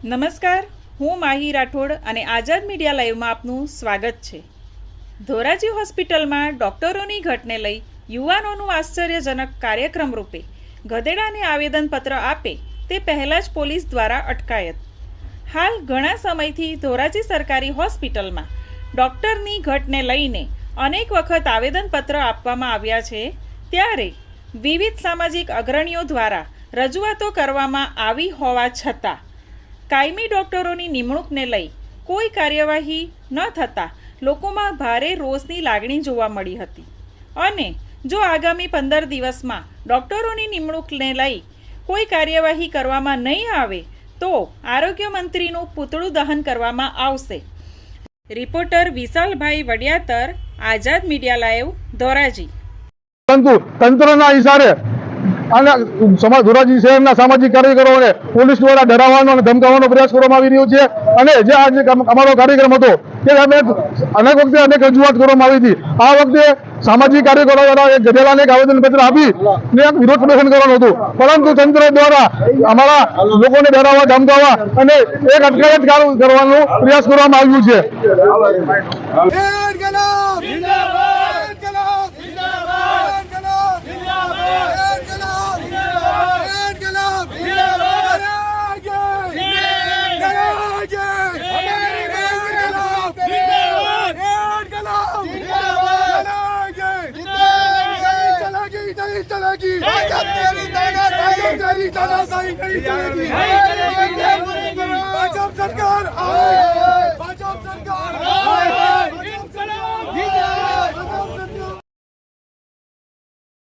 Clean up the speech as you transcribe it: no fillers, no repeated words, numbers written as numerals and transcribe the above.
નમસ્કાર, હું માહી રાઠોડ અને આઝાદ મીડિયા લાઈવમાં આપનું સ્વાગત છે। ધોરાજી હોસ્પિટલમાં ડોક્ટરોની ઘટને લઈ યુવાનોનું આશ્ચર્યજનક કાર્યક્રમ રૂપે ગધેડાને આવેદનપત્ર આપે તે પહેલાં જ પોલીસ દ્વારા અટકાયત। હાલ ઘણા સમયથી ધોરાજી સરકારી હોસ્પિટલમાં ડોક્ટરની ઘટને લઈને અનેક વખત આવેદનપત્ર આપવામાં આવ્યા છે, ત્યારે વિવિધ સામાજિક અગ્રણીઓ દ્વારા રજૂઆતો કરવામાં આવી હોવા છતાં કાયમી ડોક્ટરોની નિમણૂકને લઈ કોઈ કાર્યવાહી ન થતાં લોકોમાં ભારે રોષની લાગણી જોવા મળી હતી અને જો આગામી 15 દિવસમાં ડોક્ટરોની નિમણૂકને લઈ કોઈ કાર્યવાહી કરવામાં નહીં આવે તો આરોગ્ય મંત્રીનું પૂતળું દહન કરવામાં આવશે। રિપોર્ટર વિશાલભાઈ વડિયાતર, આઝાદ મીડિયા લાઈવ, ધોરાજી। પરંતુ તંત્રના ઇશારે અને ધોરાજી શહેરના સામાજિક કાર્યકરોને પોલીસ દ્વારા ડરાવવાનો અને ધમકાવવાનો પ્રયાસ કરવામાં આવી રહ્યો છે અને જે આજે અમારો કાર્યક્રમ હતો તે અમે અનેક વખતે અનેક રજૂઆત કરવામાં આવી હતી। આ વખતે સામાજિક કાર્યકરો દ્વારા એક ગધેડાને એક આવેદનપત્ર આપી ને એક વિરોધ પ્રદર્શન કરવાનું હતું, પરંતુ તંત્ર દ્વારા અમારા લોકોને ડરાવવા, ધમકાવવા અને એક અટકાયત કરવાનો પ્રયાસ કરવામાં આવ્યું છે। सरकार